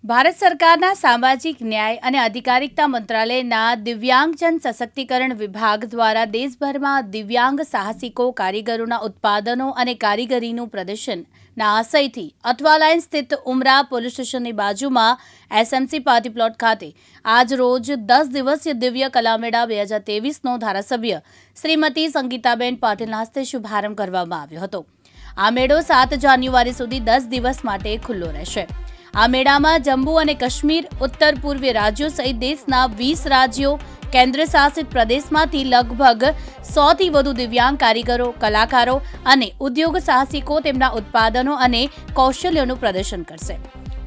ભારત સરકારના સામાજિક ન્યાય અને અધિકારિતા મંત્રાલયના દિવ્યાંગજન સશક્તિકરણ વિભાગ દ્વારા દેશભરમાં દિવ્યાંગ સાહસિકો કારીગરોના ઉત્પાદનો અને કારીગરીનું પ્રદર્શનના આશયથી અથવા લાઇન સ્થિત ઉમરા પોલીસ સ્ટેશનની બાજુમાં એસએમસી પાર્ટી પ્લોટ ખાતે આજ રોજ 10 દિવસીય દિવ્ય કલામેળા 2023નો ધારાસભ્ય શ્રીમતી સંગીતાબેન પાટીલના હસ્તે શુભારંભ કરવામાં આવ્યો હતો। આ મેળો 7 જાન્યુઆરી સુધી 10 દિવસ માટે ખુલ્લો રહેશે। આ મેળામાં જમ્મુ અને કાશ્મીર, ઉત્તર પૂર્વીય રાજ્યો સહિત દેશના 20 રાજ્યો, કેન્દ્ર શાસિત પ્રદેશમાંથી લગભગ 100થી વધુ દિવ્યાંગ કારીગરો, કલાકારો અને ઉદ્યોગ સાહસિકો તેમના ઉત્પાદનો અને કૌશલ્યોનું પ્રદર્શન કરશે,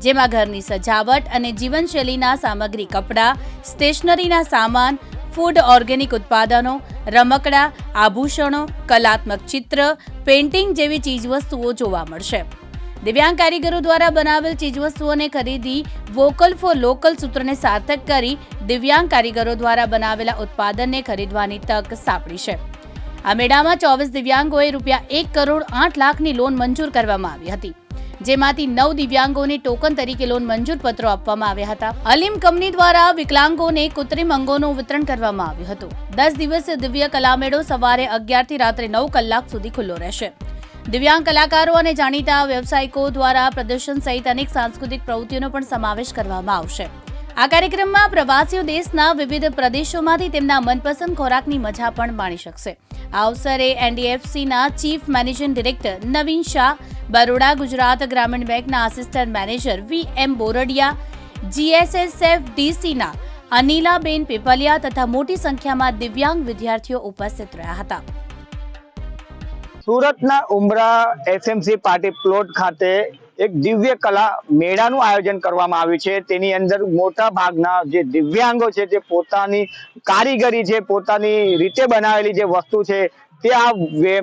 જેમાં ઘરની સજાવટ અને જીવનશૈલીના સામગ્રી, કપડાં, સ્ટેશનરીના સામાન, ફૂડ, ઓર્ગેનિક ઉત્પાદનો, રમકડા, આભૂષણો, કલાત્મક ચિત્ર, પેઇન્ટિંગ જેવી ચીજવસ્તુઓ જોવા મળશે। દિવ્યાંગ કારીગરો દ્વારા બનાવેલ ચીજવસ્તુઓને ખરીદી વોકલ ફોર લોકલ સૂત્રને સાર્થક કરી દિવ્યાંગ કારીગરો દ્વારા બનાવેલા ઉત્પાદનને ખરીદવાની તક સાંપડી છે। આ મેળામાં 24 દિવ્યાંગોએ ₹1 કરોડ 8 લાખની લોન મંજૂર કરવામાં આવી હતી, જેમાંથી 9 દિવ્યાંગોને ટોકન તરીકે લોન મંજૂર પત્રો આપવામાં આવ્યા હતા। અલીમ કંપની દ્વારા વિકલાંગોને કૃત્રિમ અંગોનું વિતરણ કરવામાં આવ્યું હતું। 10 દિવસીય દિવ્ય કલામેળો સવારે 11 થી રાત્રે 9 કલાક સુધી ખુલ્લો રહેશે। દિવ્યાંગ કલાકારો અને જાણીતા વ્યવસાયિકો દ્વારા પ્રદર્શન સહિત અનેક સાંસ્કૃતિક પ્રવૃત્તિઓનો પણ સમાવેશ કરવામાં આવશે। આ કાર્યક્રમમાં પ્રવાસીઓ દેશના વિવિધ પ્રદેશોમાંથી તેમના મનપસંદ ખોરાકની મજા પણ માણી શકશે। આ અવસરે એનડીએફસીના chief managing director Navin Shah, Baroda Gujarat Gramin બેંકના આસિસ્ટન્ટ મેનેજર VM બોરડિયા, GSSFDCના અનિલાબેન પીપલિયા તથા મોટી સંખ્યામાં દિવ્યાંગ વિદ્યાર્થીઓ ઉપસ્થિત રહ્યા હતા। સુરતના ઉમરા એસએમસી પાર્ટી પ્લોટ ખાતે એક દિવ્ય કલા મેળાનું આયોજન કરવામાં આવ્યું છે। તેની અંદર મોટા ભાગના જે દિવ્યાંગો છે જે પોતાની કારીગરી છે, પોતાની રીતે બનાવેલી જે વસ્તુ છે તે આ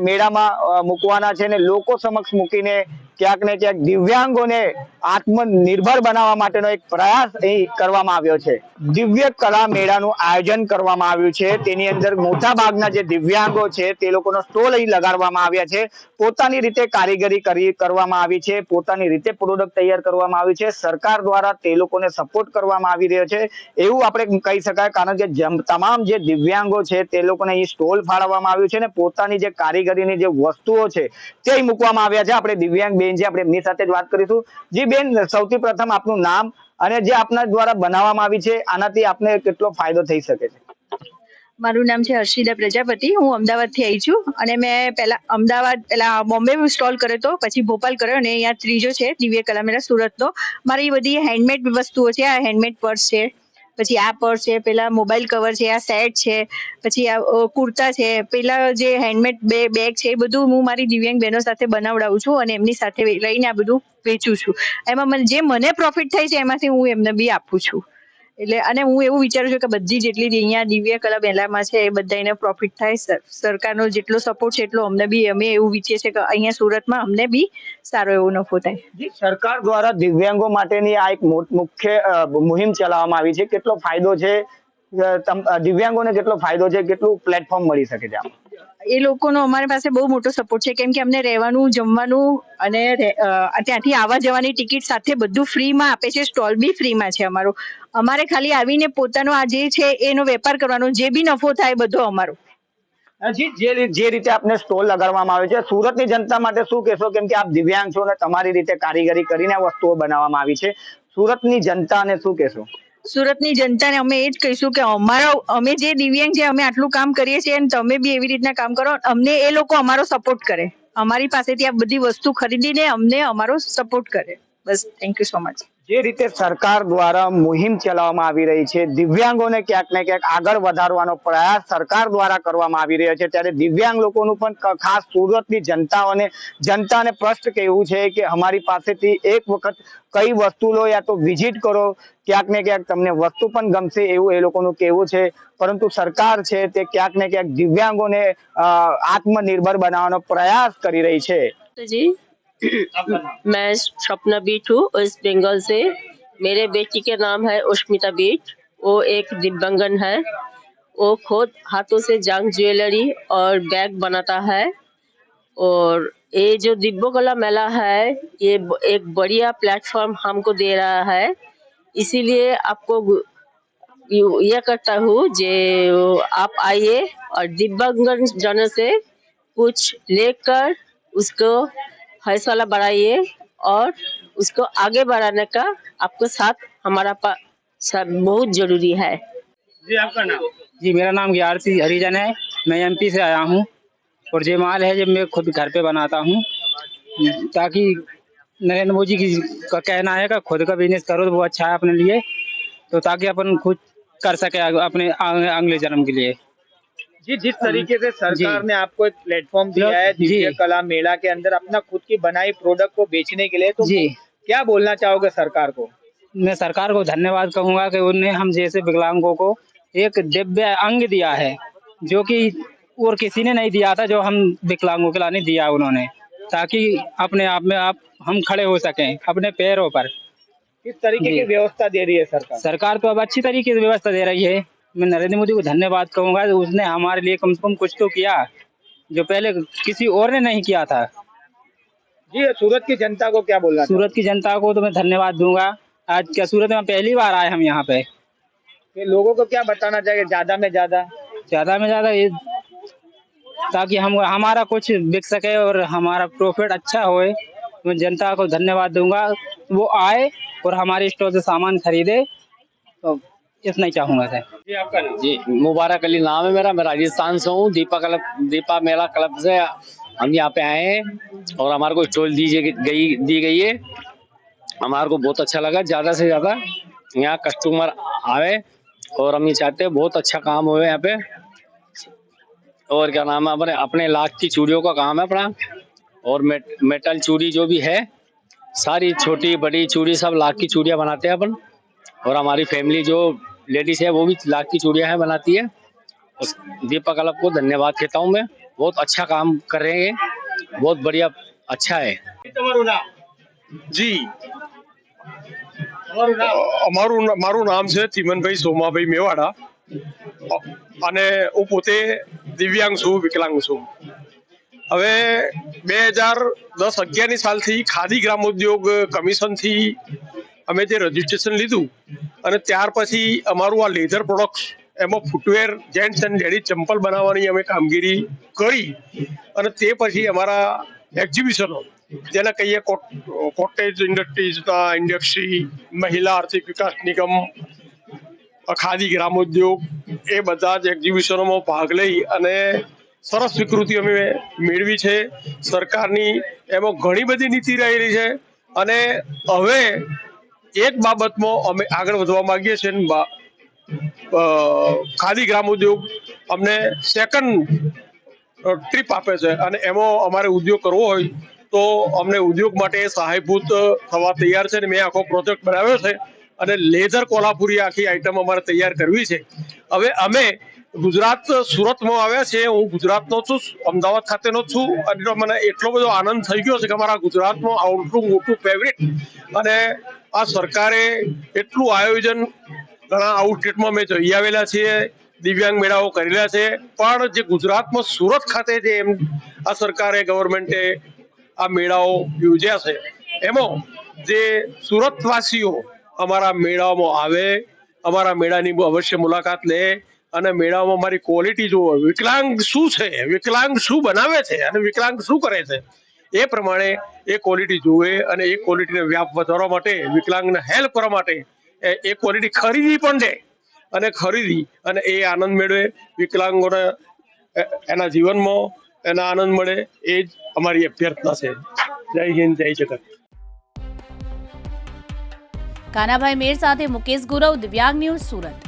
મેળામાં મૂકવાના છે અને લોકો સમક્ષ મૂકીને ક્યાંક ને ક્યાંક દિવ્યાંગોને આત્મનિર્ભર બનાવવા માટેનો એક પ્રયાસ અહીં કરવામાં આવ્યો છે। દિવ્ય કલા મેળાનું આયોજન કરવામાં આવ્યું છે। તેની અંદર મોટા ભાગના જે દિવ્યાંગો છે તે લોકોનો સ્ટોલ અહીં લગાડવામાં આવ્યા છે। પોતાની રીતે કારીગરી કરવામાં આવી છે, પોતાની રીતે પ્રોડક્ટ તૈયાર કરવામાં આવી છે। સરકાર દ્વારા તે લોકોને સપોર્ટ કરવામાં આવી રહ્યો છે એવું આપણે કહી શકાય, કારણ કે તમામ જે દિવ્યાંગો છે તે લોકોને અહીં સ્ટોલ ફાળવવામાં આવ્યું છે અને પોતાની જે કારીગરીની જે વસ્તુઓ છે તે મૂકવામાં આવ્યા છે। આપણે દિવ્યાંગ બેન છે, આપણે એમની સાથે જ વાત કરીશું। જી બેન, સૌથી પ્રથમ આપનું નામ અને જે આપના દ્વારા બનાવવામાં આવી છે આનાથી આપને કેટલો ફાયદો થઈ શકે છે? મારું નામ છે હર્ષિદા પ્રજાપતિ। હું અમદાવાદથી આવી છું અને મેં પહેલા બોમ્બે સ્ટોલ કર્યો હતો, પછી ભોપાલ કર્યો અને અહીંયા ત્રીજો છે દિવ્ય કલામેળા સુરતનો। મારી બધી હેન્ડમેડ વસ્તુઓ છે। આ હેન્ડમેડ પર્સ છે, પછી આ પર્સ છે, પેલા મોબાઈલ કવર છે, આ સેટ છે, પછી આ કુર્તા છે, પેલા જે હેન્ડમેડ બેગ છે, એ બધું હું મારી દિવ્યાંગ બહેનો સાથે બનાવડાવું છું અને એમની સાથે લઈને આ બધું વેચું છું। એમાં જે મને પ્રોફિટ થાય છે એમાંથી હું એમને બી આપું છું। એટલે અને હું એવું વિચારું છું કે બધી જેટલી અહીંયા દિવ્ય કલા મેળામાં છે એ બધાને પ્રોફિટ થાય। સરકારનો જેટલો સપોર્ટ છે એટલો અમને બી, અમે એવું વિચારીએ છીએ કે અહીંયા સુરતમાં અમને બી સારો એવો નફો થાય। સરકાર દ્વારા દિવ્યાંગો માટેની આ એક મુખ્ય મુહિમ ચલાવવામાં આવી છે। કેટલો ફાયદો છે દિવ્યાંગોને, કેટલો ફાયદો છે, કેટલું પ્લેટફોર્મ મળી શકે છે? એ લોકોનો અમારી પાસે બહુ મોટો સપોર્ટ છે, કેમ કે અમને રહેવાનું, જમવાનું અને ત્યાંથી આવવા જવાની ટિકિટ સાથે બધું ફ્રીમાં આપે છે। સ્ટોલ બી ફ્રીમાં છે અમારો। અમારે ખાલી આવીને પોતાનો આ જે છે એનો વેપાર કરવાનો, જે બી નફો થાય બધો અમારો। જે રીતે આપને સ્ટોલ લગાડવામાં આવે છે, સુરતની જનતા માટે શું કહેશો? કેમ કે આપ દિવ્યાંગ છો અને તમારી રીતે કારીગરી કરીને આ વસ્તુઓ બનાવવામાં આવી છે, સુરતની જનતાને શું કહેશો? સુરતની જનતાને અમે એ જ કહીશું કે અમે જે દિવ્યાંગ છે અમે આટલું કામ કરીએ છીએ અને તમે બી એવી રીતના કામ કરો, અમને એ લોકો અમારો સપોર્ટ કરે, અમારી પાસેથી આ બધી વસ્તુ ખરીદીને અમને અમારો સપોર્ટ કરે। બસ, થેન્ક યુ સો મચ। જે રીતે સરકાર દ્વારા મુહિમ ચલાવવામાં આવી રહી છે, દિવ્યાંગોને ક્યાંક ને ક્યાંક આગળ વધારવાનો પ્રયાસ સરકાર દ્વારા કરવામાં આવી રહ્યો છે, ત્યારે દિવ્યાંગ લોકોનું પણ ખાસ સુરતની જનતાને સ્પષ્ટ કહેવું છે કે અમારી પાસેથી એક વખત કઈ વસ્તુ લો યા તો વિઝિટ કરો, ક્યાંક ને ક્યાંક તમને વસ્તુ પણ ગમશે એવું એ લોકોનું કહેવું છે। પરંતુ સરકાર છે તે ક્યાંક ને ક્યાંક દિવ્યાંગોને આત્મનિર્ભર બનાવવાનો પ્રયાસ કરી રહી છે। जी मैं स्वप्ना बीट हूँ, वेस्ट बंगाल से। मेरे बेटी के नाम है उष्मिता बीट। वो एक दिव्यांगन है। वो खुद हाथों से जंग ज्वेलरी और बैग बनाता है। और ये जो दिव्य कला मेला है ये एक बढ़िया प्लेटफॉर्म हमको दे रहा है इसीलिए आपको ये करता हूँ जो आप आइए और दिव्यांग जनों से कुछ लेकर उसको हौसला बढ़ाइए और उसको आगे बढ़ाने का आपको साथ हमारा बहुत जरूरी है। जी आपका नाम? जी मेरा नाम ग्यारसी हरिजन है। मैं एमपी से आया हूँ और ये माल है जो मैं खुद घर पे बनाता हूँ, ताकि नरेंद्र मोदी की का कहना है कि खुद का बिजनेस करो तो वो अच्छा है अपने लिए, तो ताकि अपन खुद कर सके अपने अगले जन्म के लिए। जी जिस तरीके से सरकार ने आपको एक प्लेटफॉर्म दिया है दिव्य कला मेला के अंदर अपना खुद की बनाई प्रोडक्ट को बेचने के लिए, तो जी क्या बोलना चाहोगे सरकार को? मैं सरकार को धन्यवाद कहूँगा कि उन्होंने हम जैसे विकलांगों को एक दिव्य अंग दिया है, जो कि और किसी ने नहीं दिया था, जो हम विकलांगों के लाने दिया उन्होंने, ताकि अपने आप में हम खड़े हो सकें अपने पैरों पर। किस तरीके की व्यवस्था दे रही है सरकार? सरकार तो अब अच्छी तरीके से व्यवस्था दे रही है। मैं नरेंद्र मोदी को धन्यवाद कहूँगा, उसने हमारे लिए कम से कम कुछ तो किया जो पहले किसी और ने नहीं किया था। जी सूरत की जनता को क्या बोलना? सूरत की जनता को तो मैं धन्यवाद दूंगा। आज क्या सूरत में पहली बार आए हम यहाँ पे, लोगों को क्या बताना चाहिए ज्यादा में ज्यादा ये ताकि हम हमारा कुछ बिक सके और हमारा प्रॉफिट अच्छा होए। मैं जनता को धन्यवाद दूंगा, वो आए और हमारे स्टोर से सामान खरीदे, तो इतना ही चाहूंगा सर। जी आपका नाम? जी मुबारक अली नाम है मेरा, मैं राजस्थान से हूँ। दीपा मेला क्लब से हम यहाँ पे आए हैं और हमारे को स्टॉल दी गई है। हमारे को बहुत अच्छा लगा, ज्यादा से ज्यादा यहाँ कस्टमर आवे और हम ये चाहते हैं बहुत अच्छा काम हो यहाँ पे। और क्या नाम है, अपने लाख की चूड़ियों का काम है अपना, और मेटल चूड़ी जो भी है सारी छोटी बड़ी चूड़ी सब लाख की चूड़ियाँ बनाते हैं अपन। और हमारी फैमिली जो लेडीज है वो भी लाख की चूड़ियाँ है बनाती है। उस दीपक क्लब को धन्यवाद कहता हूँ मैं, बहुत अच्छा काम कर रहे हैं, बहुत बढ़िया अच्छा है। जी મારું નામ છે ચિમનભાઈ સોમાભાઈ મેવાડા અને હું પોતે દિવ્યાંગ છું, વિકલાંગ છું। હવે 2010-11ની સાલથી ખાદી ગ્રામોદ્યોગ કમિશનથી અમે જે રજીસ્ટ્રેશન લીધું અને ત્યાર પછી અમારું આ લેધર પ્રોડક્ટ્સ એમાં ફૂટવેર જેન્ટ્સ એન્ડ લેડીઝ ચંપલ બનાવવાની અમે કામગીરી કરી અને તે પછી અમારા એક્ઝિબિશનો જેને કહીએ કોટેજ ઇન્ડસ્ટ્રી, મહિલા આર્થિક વિકાસ નિગમ, ખાદી ગ્રામોદ્યોગ, એ બધા જ એક્ઝિબિશનોમાં ભાગ લઈ અને સરસ સ્વીકૃતિ અમે મેળવી છે સરકારની। એમાં ઘણી બધી નીતિ રહેલી છે અને હવે એક બાબતમાં અમે આગળ વધવા માંગીએ છીએ। ખાદી ગ્રામોદ્યોગ અમને સેકન્ડ ટ્રીપ આપે છે અને એમાં અમારે ઉદ્યોગ કરવો હોય તો અમને ઉદ્યોગ માટે સહાયભૂત થવા તૈયાર છે। મેં આખો પ્રોજેક્ટ બનાવ્યો છે અને લેધર કોલ્હાપુરી આખી આઈટમ અમારે તૈયાર કરવી છે। હવે અમે ગુજરાત સુરતમાં આવ્યા છે, હું ગુજરાતનો છું, અમદાવાદ ખાતેનો છું અને મને એટલો બધો આનંદ થઈ ગયો છે કે મારા ગુજરાતમાં આટલું મોટું ફેવરિટ અને આ સરકારે એટલું આયોજન ઘણા આઉટલેટમાં અમે જઈ આવેલા છીએ, દિવ્યાંગ મેળાઓ કરેલા છે, પણ જે ગુજરાતમાં સુરત ખાતે જે આ સરકારે ગવર્મેન્ટે આ મેળાઓ યોજ્યા છે એમાં જે સુરતવાસીઓ અમારા મેળામાં આવે, અમારા મેળાની અવશ્ય મુલાકાત લે અને મેળામાં અમારી ક્વોલિટી જોવે, વિકલાંગ શું છે, વિકલાંગ શું બનાવે છે અને વિકલાંગ શું કરે છે એ પ્રમાણે એ ક્વોલિટી જોવે અને એ ક્વોલિટીને વ્યાપ વધારવા માટે, વિકલાંગને હેલ્પ કરવા માટે એ ક્વોલિટી ખરીદી પણ દે અને ખરીદી અને એ આનંદ મેળવે, વિકલાંગોને એના જીવનમાં એના આનંદ મળે, એ જ અમારી અભ્યર્થના છે। જય હિન્દ, જય જગત। કાનાભાઈ મેર સાથે મુકેશ ગુરવ, દિવ્યાંગ ન્યૂઝ, સુરત।